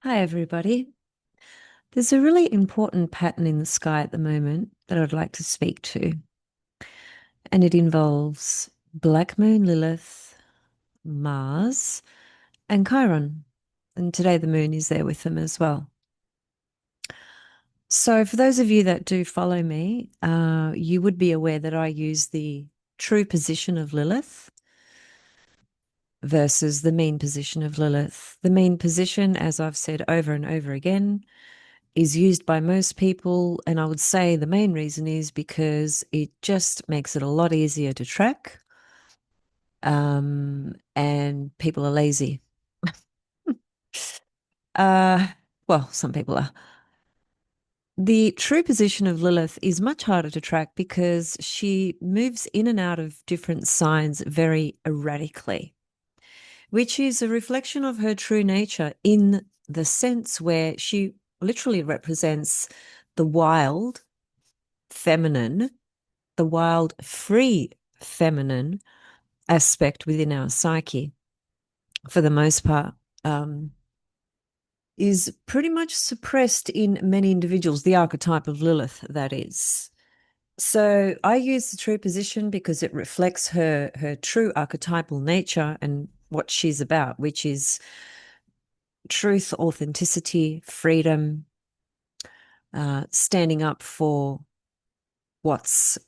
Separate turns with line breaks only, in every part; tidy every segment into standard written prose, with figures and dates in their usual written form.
Hi, everybody. There's a really important pattern in the sky at the moment that I'd like to speak to, and it involves Black Moon Lilith, Mars, and Chiron. And today the moon is there with them as well. So, for those of you that do follow me, you would be aware that I use the true position of Lilith versus the mean position of Lilith. The mean position, as I've said over and over again, is used by most people. And I would say the main reason is because it just makes it a lot easier to track. And people are lazy. Uh, well, some people are. The true position of Lilith is much harder to track because she moves in and out of different signs very erratically, which is a reflection of her true nature in the sense where she literally represents the wild feminine, the wild, free feminine aspect within our psyche, for the most part, is pretty much suppressed in many individuals, the archetype of Lilith, that is. So I use the true position because it reflects her true archetypal nature and what she's about, which is truth, authenticity, freedom, standing up for what's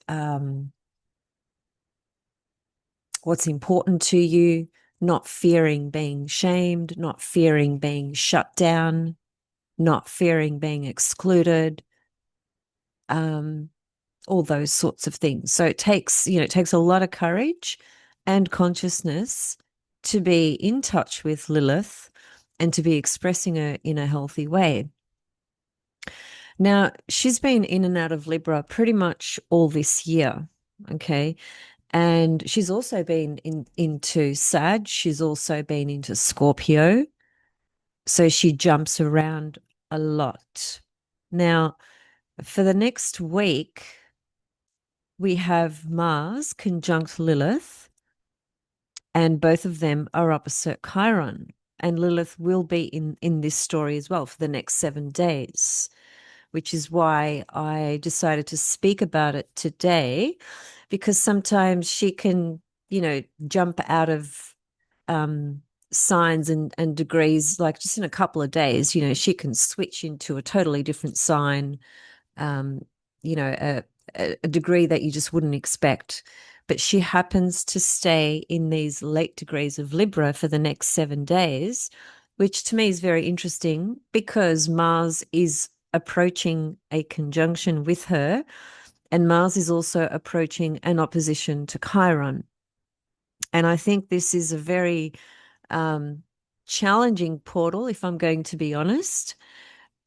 what's important to you, not fearing being shamed, not fearing being shut down, not fearing being excluded, um, all those sorts of things. So it takes a lot of courage and consciousness to be in touch with Lilith and to be expressing her in a healthy way. Now, she's been in and out of Libra pretty much all this year. Okay. And she's also been into Sag. She's also been into Scorpio. So she jumps around a lot. Now, for the next week, we have Mars conjunct Lilith, and both of them are opposite Chiron. And Lilith will be in this story as well for the next 7 days, which is why I decided to speak about it today, because sometimes she can, jump out of signs and degrees, like just in a couple of days, she can switch into a totally different sign, um, you know, a, a degree that you just wouldn't expect. But she happens to stay in these late degrees of Libra for the next 7 days, which to me is very interesting because Mars is approaching a conjunction with her, and Mars is also approaching an opposition to Chiron. And I think this is a very um, challenging portal, if I'm going to be honest.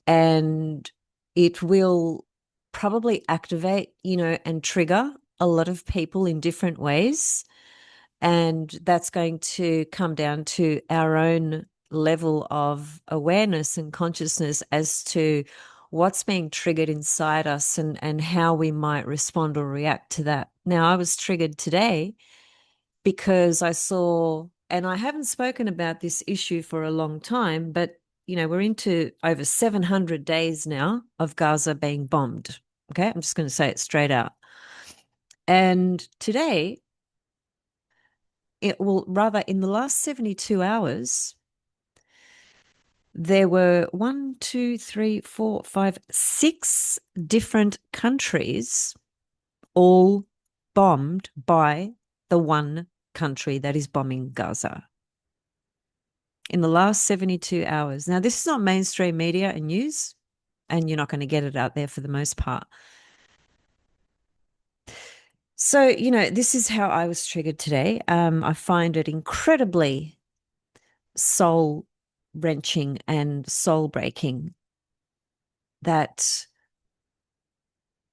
And it will probably activate, and trigger a lot of people in different ways. And that's going to come down to our own level of awareness and consciousness as to what's being triggered inside us and how we might respond or react to that. Now, I was triggered today because I saw, and I haven't spoken about this issue for a long time, but we're into over 700 days now of Gaza being bombed. Okay, I'm just going to say it straight out. And today, rather, in the last 72 hours, there were one, two, three, four, five, 6 different countries all bombed by the one country that is bombing Gaza in the last 72 hours. Now, this is not mainstream media and news, and you're not going to get it out there for the most part. So, this is how I was triggered today. I find it incredibly soul wrenching and soul breaking that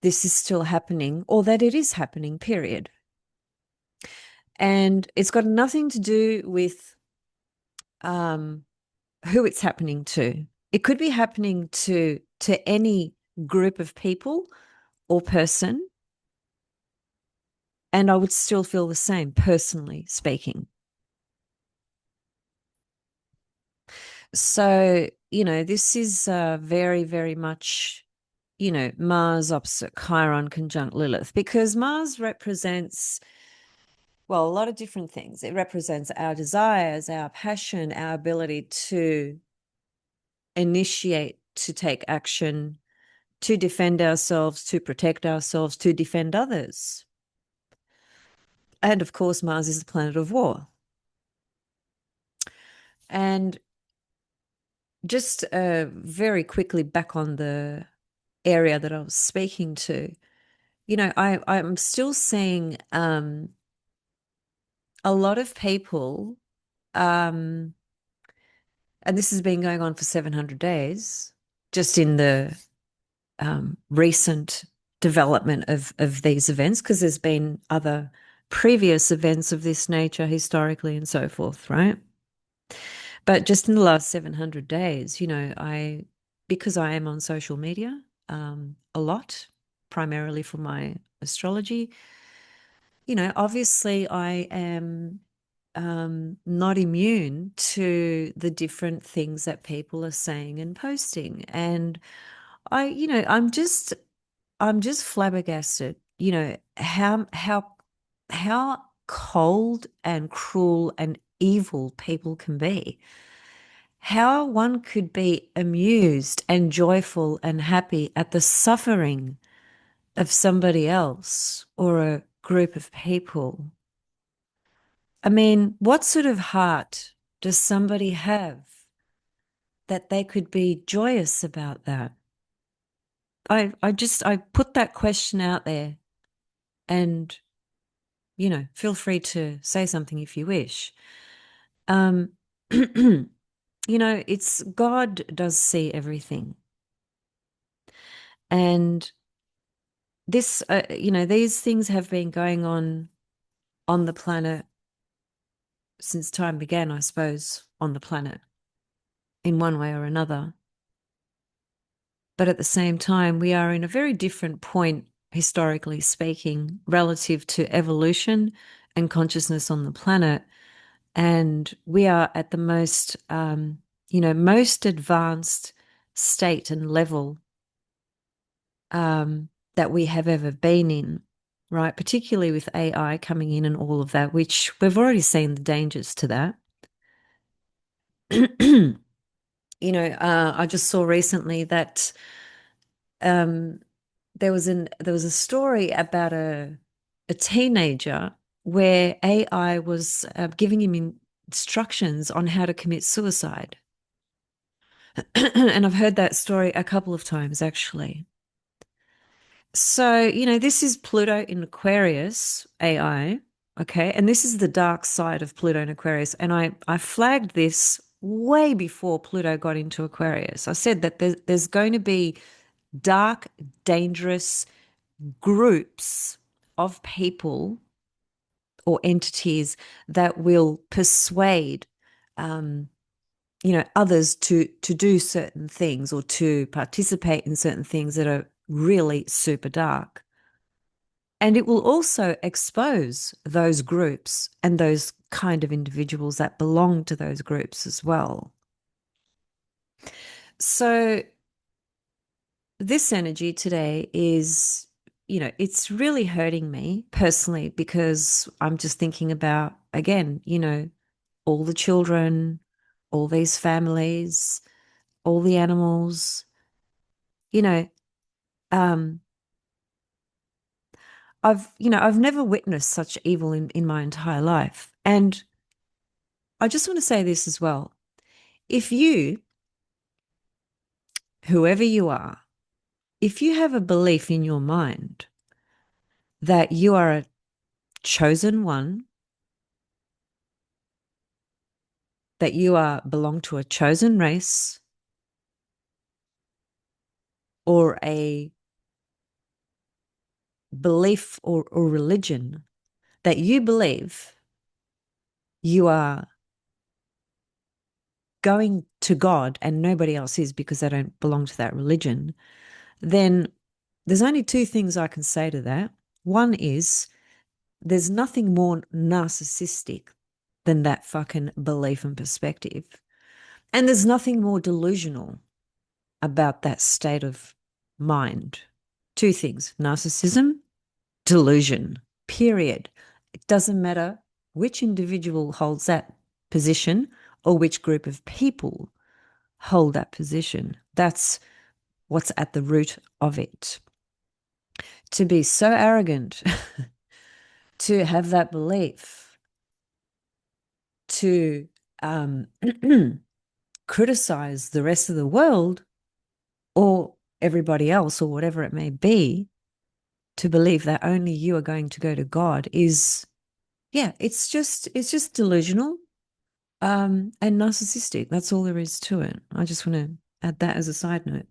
this is still happening, or that it is happening, period. And it's got nothing to do with who it's happening to. It could be happening to any group of people or person, and I would still feel the same, personally speaking. So, this is very, very much, Mars opposite Chiron conjunct Lilith, because Mars represents, well, a lot of different things. It represents our desires, our passion, our ability to initiate, to take action, to defend ourselves, to protect ourselves, to defend others. And of course, Mars is the planet of war. And just very quickly back on the area that I was speaking to, I'm still seeing a lot of people, and this has been going on for 700 days, just in the recent development of these events, because there's been other previous events of this nature historically and so forth, right? But just in the last 700 days, because I am on social media a lot, primarily for my astrology, obviously I am not immune to the different things that people are saying and posting. And I'm just flabbergasted, how cold and cruel and evil people can be. How one could be amused and joyful and happy at the suffering of somebody else or a group of people. I mean, what sort of heart does somebody have that they could be joyous about that? I put that question out there, and feel free to say something if you wish. It's God does see everything. And this, these things have been going on the planet since time began, I suppose, on the planet in one way or another. But at the same time, we are in a very different point, historically speaking, relative to evolution and consciousness on the planet. And we are at the most, most advanced state and level that we have ever been in, right? Particularly with AI coming in and all of that, which we've already seen the dangers to that. I just saw recently that there was a story about a teenager where AI was giving him instructions on how to commit suicide. And I've heard that story a couple of times, actually. So, this is Pluto in Aquarius, AI, okay? And this is the dark side of Pluto in Aquarius. And I flagged this way before Pluto got into Aquarius. I said that there's going to be dark, dangerous groups of people or entities that will persuade others to do certain things or to participate in certain things that are really super dark. And it will also expose those groups and those kind of individuals that belong to those groups as well. So this energy today is, it's really hurting me personally, because I'm just thinking about, again, all the children, all these families, all the animals, you know, um, I've never witnessed such evil in my entire life. And I just want to say this as well. If you, whoever you are, if you have a belief in your mind that you are a chosen one, that you belong to a chosen race or a belief or religion, that you believe you are going to God and nobody else is because they don't belong to that religion, then there's only two things I can say to that. One is there's nothing more narcissistic than that fucking belief and perspective. And there's nothing more delusional about that state of mind. Two things: narcissism, delusion, period. It doesn't matter which individual holds that position or which group of people hold that position. That's what's at the root of it. To be so arrogant, to have that belief, to criticize the rest of the world or everybody else or whatever it may be, to believe that only you are going to go to God is, yeah, it's just delusional and narcissistic. That's all there is to it. I just want to add that as a side note.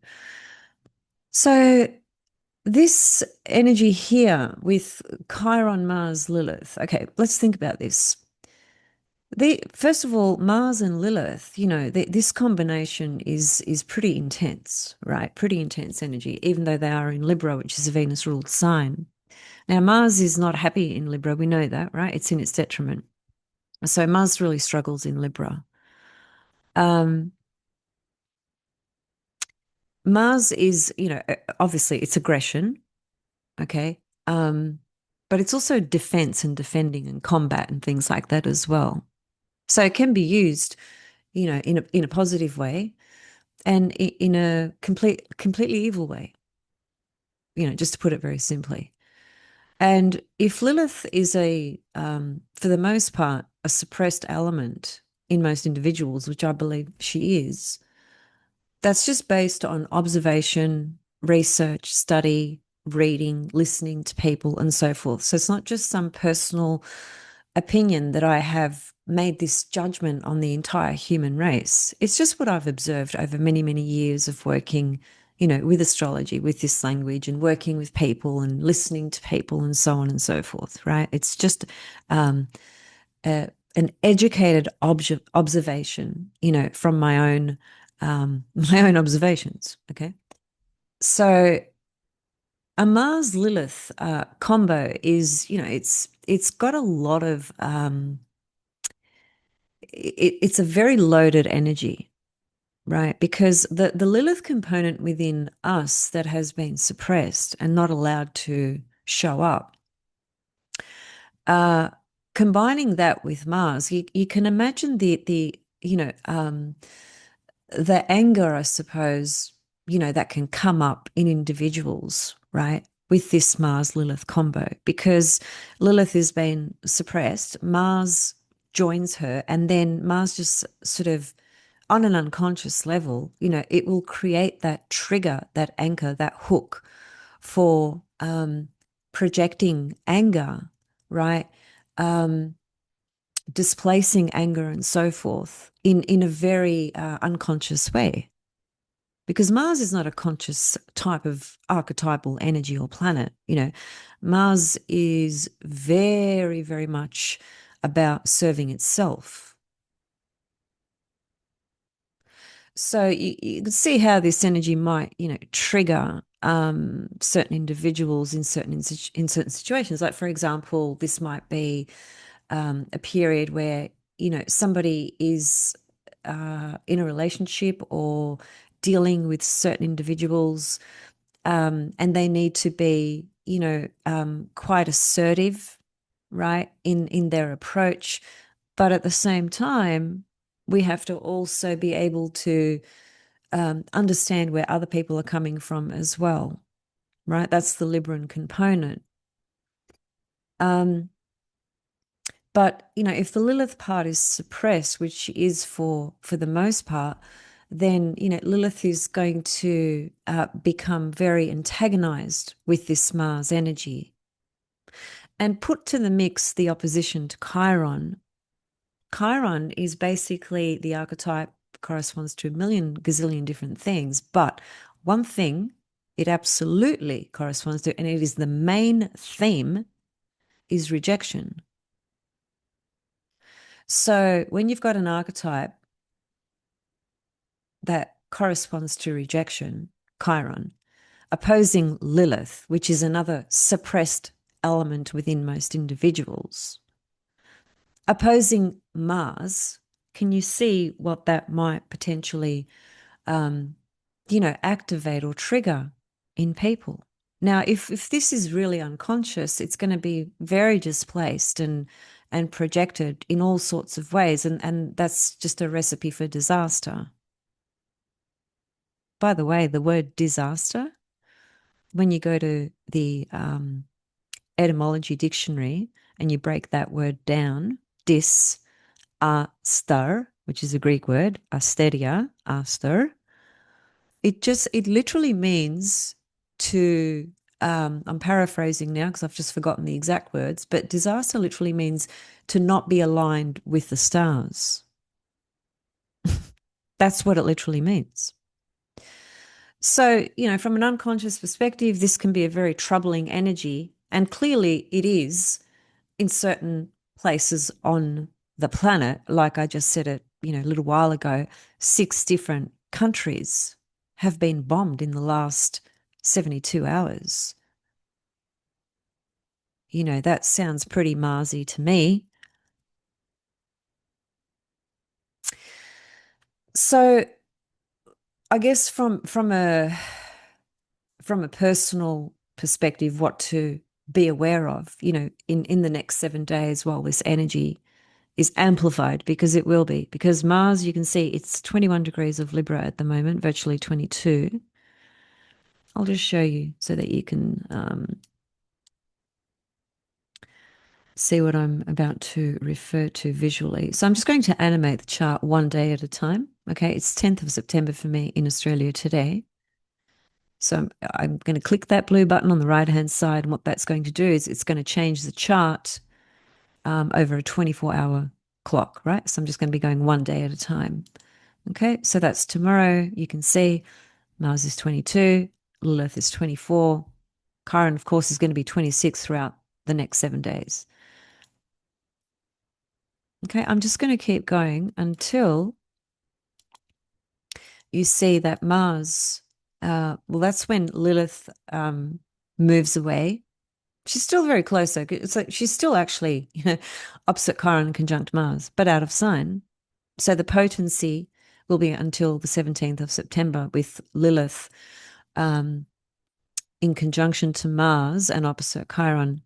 So this energy here with Chiron, Mars, Lilith. Okay, let's think about this. First of all, Mars and Lilith, this combination is pretty intense, right? Pretty intense energy, even though they are in Libra, which is a Venus ruled sign. Now, Mars is not happy in Libra. We know that, right? It's in its detriment. So Mars really struggles in Libra. Mars is, obviously it's aggression, okay? But it's also defense and defending and combat and things like that as well. So it can be used, in a positive way and in a completely evil way, just to put it very simply. And if Lilith is for the most part, a suppressed element in most individuals, which I believe she is, that's just based on observation, research, study, reading, listening to people, and so forth. So it's not just some personal opinion that I have made this judgment on the entire human race. It's just what I've observed over many, many years of working, with astrology, with this language, and working with people and listening to people and so on and so forth, right? It's just an educated observation, from my own observations. Okay. So a Mars Lilith combo is, it's got a lot of it's a very loaded energy, right? Because the Lilith component within us that has been suppressed and not allowed to show up, combining that with Mars, you can imagine the anger, I suppose, that can come up in individuals, right? With this Mars Lilith combo, because Lilith has been suppressed, Mars joins her, and then Mars just sort of on an unconscious level, it will create that trigger, that anchor, that hook for projecting anger, right? Displacing anger and so forth in a very unconscious way. Because Mars is not a conscious type of archetypal energy or planet. Mars is very, very much about serving itself. So you can see how this energy might, trigger certain individuals in certain situations. Like, for example, this might be a period where, somebody is in a relationship or dealing with certain individuals, and they need to be, quite assertive, right, in their approach. But at the same time, we have to also be able to understand where other people are coming from as well, right? That's the Libran component. But, if the Lilith part is suppressed, which is for the most part, then, Lilith is going to become very antagonized with this Mars energy. And put to the mix the opposition to Chiron. Chiron is basically the archetype, corresponds to a million gazillion different things, but one thing it absolutely corresponds to, and it is the main theme, is rejection. So when you've got an archetype that corresponds to rejection, Chiron, opposing Lilith, which is another suppressed element within most individuals, opposing Mars, Can you see what that might potentially, activate or trigger in people? Now, if this is really unconscious, it's going to be very displaced and projected in all sorts of ways, and that's just a recipe for disaster. By the way, the word disaster, when you go to the etymology dictionary and you break that word down, astar, which is a Greek word, asteria, aster, it literally means to, I'm paraphrasing now because I've just forgotten the exact words, but disaster literally means to not be aligned with the stars. That's what it literally means. So, from an unconscious perspective, this can be a very troubling energy. And clearly it is in certain places on the planet. Like I just said it, a little while ago, 6 different countries have been bombed in the last 72 hours. That sounds pretty Marsy to me. So I guess from a personal perspective, what to be aware of, in the next 7 days while this energy is amplified, because it will be, because Mars, you can see it's 21 degrees of Libra at the moment, virtually 22. I'll just show you so that you can see what I'm about to refer to visually. So I'm just going to animate the chart one day at a time. Okay, it's 10th of September for me in Australia today. So I'm going to click that blue button on the right-hand side, and what that's going to do is it's going to change the chart over a 24-hour clock, right? So I'm just going to be going one day at a time. Okay, so that's tomorrow. You can see Mars is 22, Lilith is 24. Chiron, of course, is going to be 26 throughout the next 7 days. Okay, I'm just going to keep going until you see that Mars, that's when Lilith moves away. She's still very close, though. It's like she's still actually, opposite Chiron conjunct Mars, but out of sign. So the potency will be until the 17th of September with Lilith in conjunction to Mars and opposite Chiron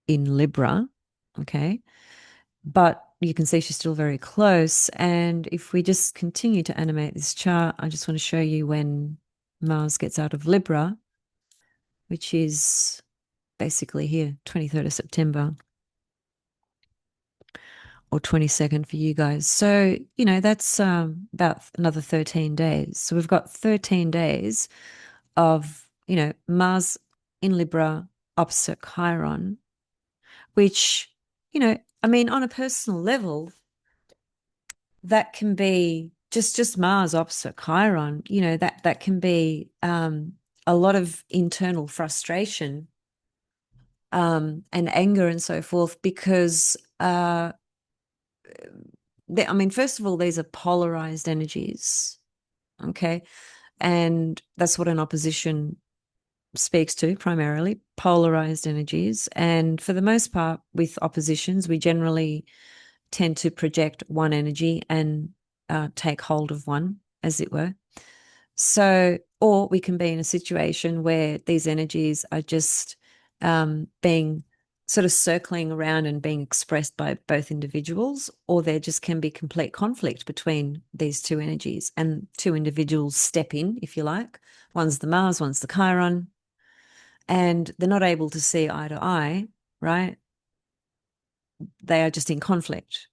in Libra. Okay. But you can see she's still very close. And if we just continue to animate this chart, I just want to show you when Mars gets out of Libra, which is basically here, 23rd of September. Or 22nd for you guys. So, that's about another 13 days. So we've got 13 days of, Mars in Libra opposite Chiron, which, on a personal level, that can be just Mars opposite Chiron, that can be a lot of internal frustration and anger and so forth, because first of all, these are polarized energies. Okay. And that's what an opposition speaks to, primarily polarized energies. And for the most part, with oppositions, we generally tend to project one energy and take hold of one, as it were. So, or we can be in a situation where these energies are just being sort of circling around and being expressed by both individuals, or there just can be complete conflict between these two energies, and two individuals step in, if you like. One's the Mars, one's the Chiron, and they're not able to see eye to eye, right? They are just in conflict.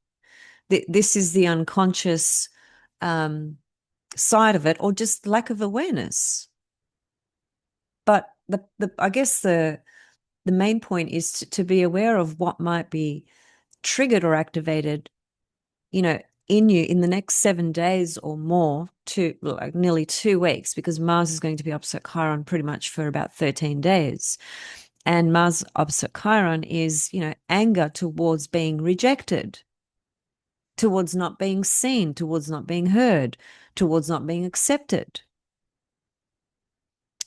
This is the unconscious side of it, or just lack of awareness. But I guess the main point is to be aware of what might be triggered or activated, in you in the next 7 days or more, to like nearly 2 weeks, because Mars is going to be opposite Chiron pretty much for about 13 days. And Mars opposite Chiron is, anger towards being rejected, towards not being seen, towards not being heard, towards not being accepted.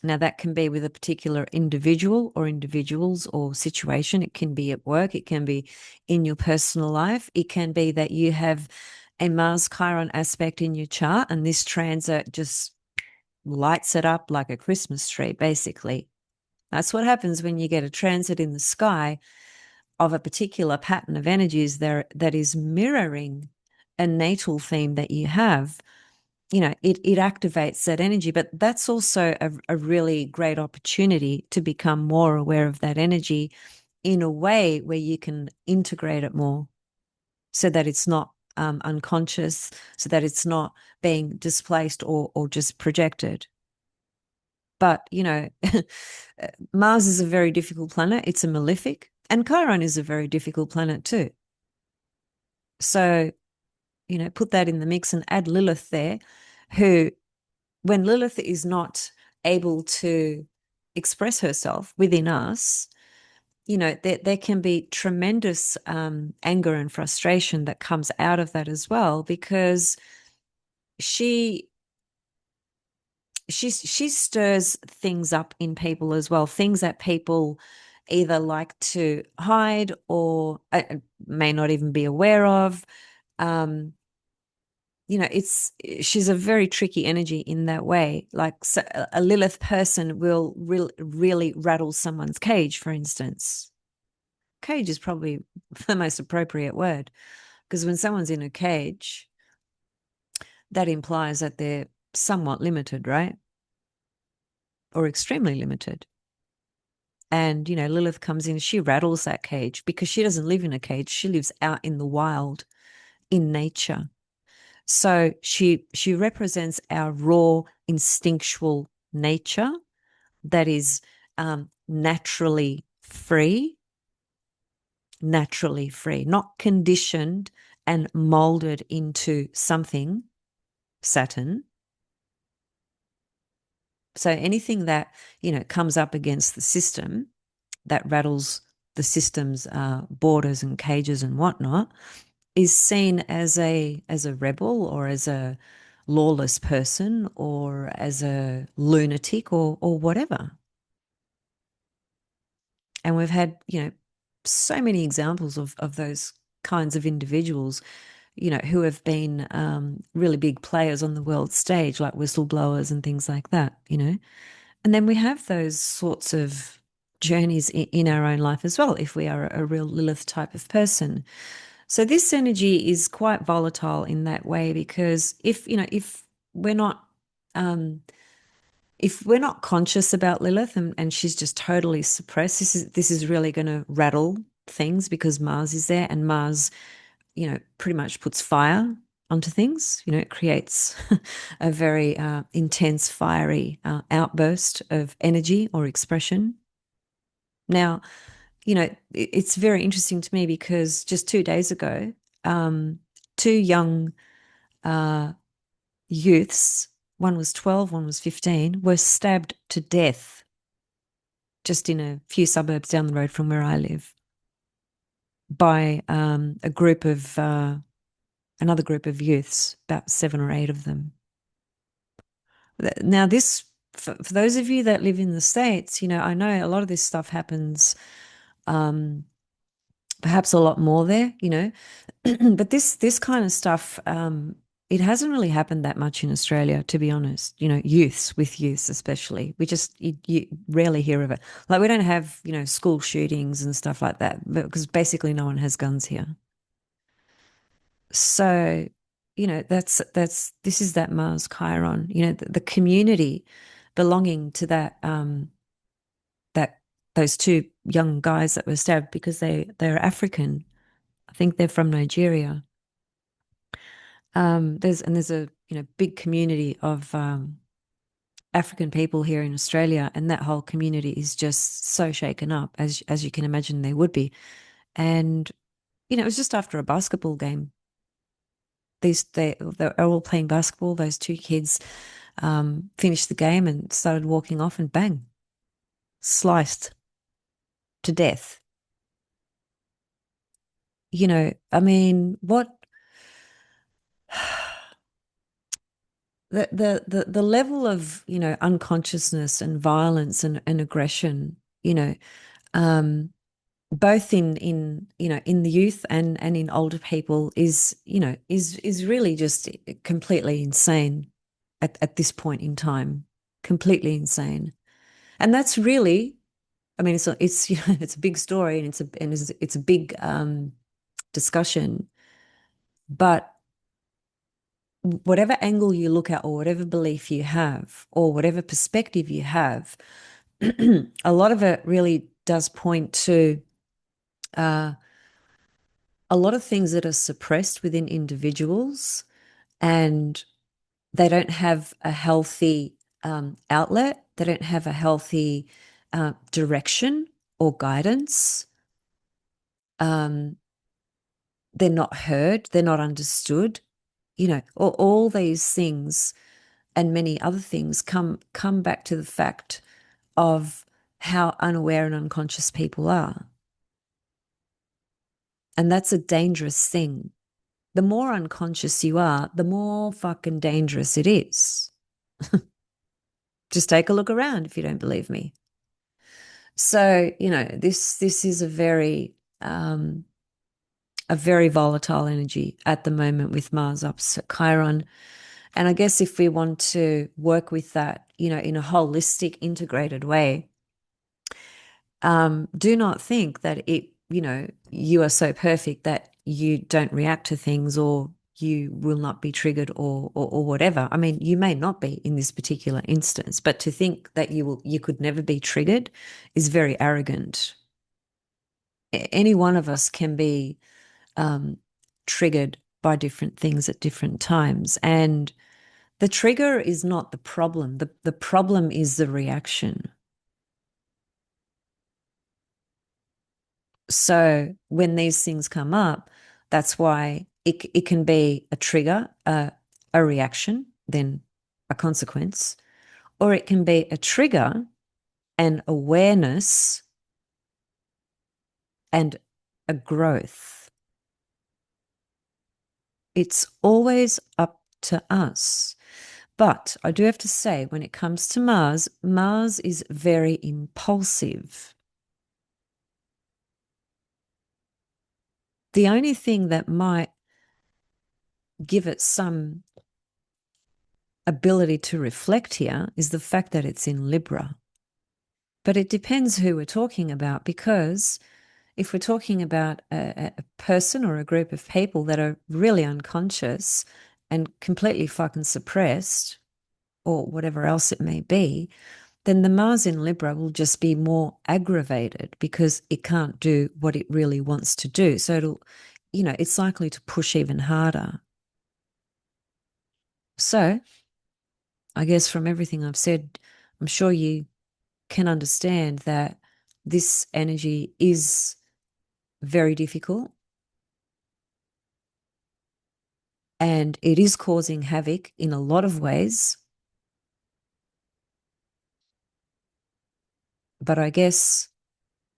Now, that can be with a particular individual or individuals or situation. It can be at work. It can be in your personal life. It can be that you have a Mars Chiron aspect in your chart, and this transit just lights it up like a Christmas tree, basically. That's what happens when you get a transit in the sky of a particular pattern of energies there that is mirroring a natal theme that you have. It activates that energy, but that's also a really great opportunity to become more aware of that energy in a way where you can integrate it more so that it's not unconscious, so that it's not being displaced or just projected. But, Mars is a very difficult planet. It's a malefic, and Chiron is a very difficult planet too. So, put that in the mix and add Lilith there, who, when Lilith is not able to express herself within us, there can be tremendous anger and frustration that comes out of that as well, because she she stirs things up in people as well, things that people either like to hide or may not even be aware of. Um, it's she's a very tricky energy in that way. Like, so a Lilith person will really rattle someone's cage, for instance. Cage is probably the most appropriate word, because when someone's in a cage, that implies that they're somewhat limited, right? Or extremely limited. And, Lilith comes in, she rattles that cage because she doesn't live in a cage. She lives out in the wild, in nature. So she represents our raw, instinctual nature that is naturally free, not conditioned and molded into something, Saturn. So anything that, comes up against the system, that rattles the system's borders and cages and whatnot, is seen as a rebel or as a lawless person or as a lunatic or whatever. And we've had, so many examples of those kinds of individuals, who have been really big players on the world stage, like whistleblowers and things like that. And then we have those sorts of journeys in our own life as well, if we are a real Lilith type of person. So this energy is quite volatile in that way, because if we're not um, if we're not conscious about Lilith, and she's just totally suppressed, this is really going to rattle things, because Mars is there, and Mars, pretty much puts fire onto things. It creates a very intense, fiery outburst of energy or expression. Now, it's very interesting to me because just 2 days ago, two young uh, youths, one was 12, one was 15, were stabbed to death just in a few suburbs down the road from where I live by a group of another group of youths, about 7 or 8 of them. Now, this, for those of you that live in the States, I know a lot of this stuff happens perhaps a lot more there, but this kind of stuff, it hasn't really happened that much in Australia, to be honest. Youths especially, you rarely hear of it. Like, we don't have school shootings and stuff like that, because basically no one has guns here. So, this is that Mars Chiron, the community belonging to that those two young guys that were stabbed, because they're African. I think they're from Nigeria. There's a big community of African people here in Australia, and that whole community is just so shaken up, as you can imagine they would be. And it was just after a basketball game. They're all playing basketball. Those two kids finished the game and started walking off, and bang, sliced to death. I mean, what the level of unconsciousness and violence and aggression, um both in in the youth and in older people is is really just completely insane at this point in time, completely insane. And that's really, I mean, it's it's a big story, and it's a big discussion. But whatever angle you look at, or whatever belief you have, or whatever perspective you have, a lot of it really does point to uh, a lot of things that are suppressed within individuals, and they don't have a healthy outlet. They don't have a healthy direction or guidance. Um, they're not heard. They're not understood. All these things and many other things come back to the fact of how unaware and unconscious people are. And that's a dangerous thing. The more unconscious you are, the more fucking dangerous it is. Just take a look around if you don't believe me. So, this is a very volatile energy at the moment with Mars opposite Chiron. And I guess if we want to work with that, in a holistic, integrated way, do not think that you are so perfect that you don't react to things, or you will not be triggered, or whatever. I mean, you may not be in this particular instance, but to think that you could never be triggered is very arrogant. Any one of us can be um, triggered by different things at different times. And the trigger is not the problem. The problem is the reaction. So when these things come up, that's why it can be a trigger, a reaction, then a consequence, or it can be a trigger, an awareness, and a growth. It's always up to us. But I do have to say, when it comes to Mars, Mars is very impulsive. The only thing that might give it some ability to reflect here is the fact that it's in Libra. But it depends who we're talking about, because if we're talking about a person or a group of people that are really unconscious and completely fucking suppressed, or whatever else it may be, then the Mars in Libra will just be more aggravated because it can't do what it really wants to do. So it's likely to push even harder. So I guess from everything I've said, I'm sure you can understand that this energy is very difficult, and it is causing havoc in a lot of ways. But I guess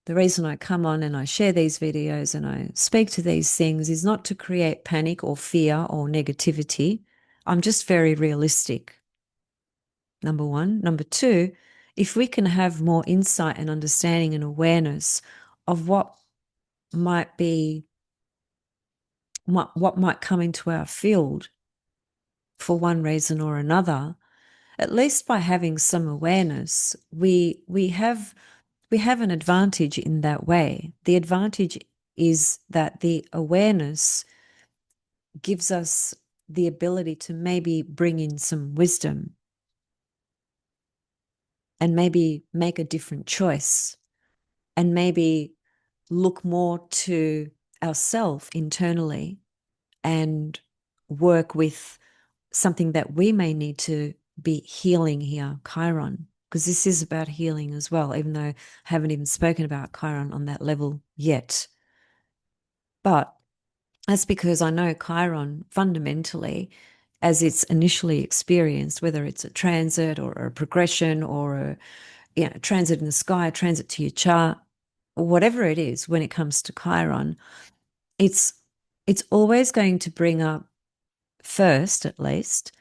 the reason I come on and I share these videos and I speak to these things is not to create panic or fear or negativity. I'm just very realistic, number one. Number two, if we can have more insight and understanding and awareness of what might be, what might come into our field for one reason or another, at least by having some awareness, we have an advantage in that way. The advantage is that the awareness gives us the ability to maybe bring in some wisdom and maybe make a different choice, and maybe look more to ourselves internally and work with something that we may need to be healing here, Chiron, because this is about healing as well, even though I haven't even spoken about Chiron on that level yet. But that's because I know Chiron fundamentally, as it's initially experienced, whether it's a transit or a progression or a transit in the sky, a transit to your chart, or whatever it is, when it comes to Chiron, it's it's always going to bring up, first at least,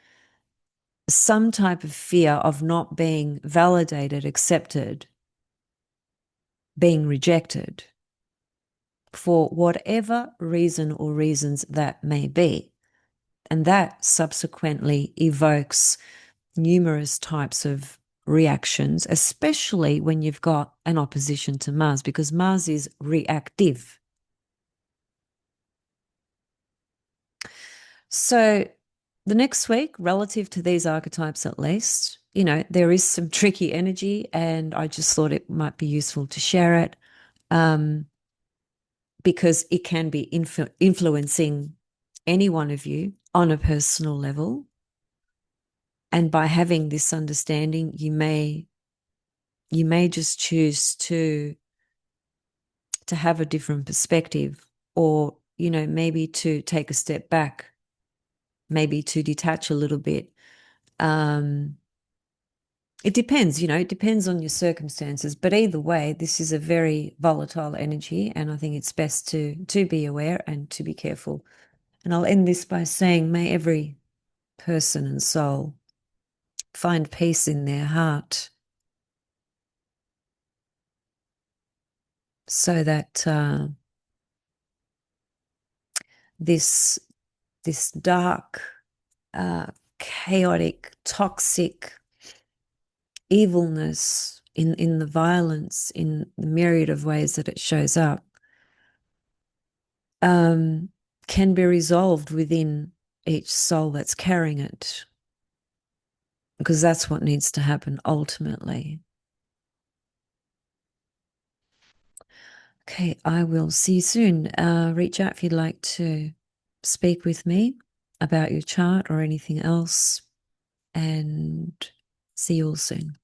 some type of fear of not being validated, accepted, being rejected. for whatever reason or reasons that may be. And that subsequently evokes numerous types of reactions, especially when you've got an opposition to Mars, because Mars is reactive. So the next week, relative to these archetypes at least, there is some tricky energy, and I just thought it might be useful to share it because it can be influencing any one of you on a personal level. And by having this understanding, you may just choose to have a different perspective, or maybe to take a step back, maybe to detach a little bit. It depends, it depends on your circumstances, but either way, this is a very volatile energy, and I think it's best to be aware and to be careful. And I'll end this by saying, may every person and soul find peace in their heart, so that this dark, chaotic, toxic evilness in the violence, in the myriad of ways that it shows up, can be resolved within each soul that's carrying it, because that's what needs to happen ultimately. Okay, I will see you soon. Reach out if you'd like to speak with me about your chart or anything else, and see you all soon.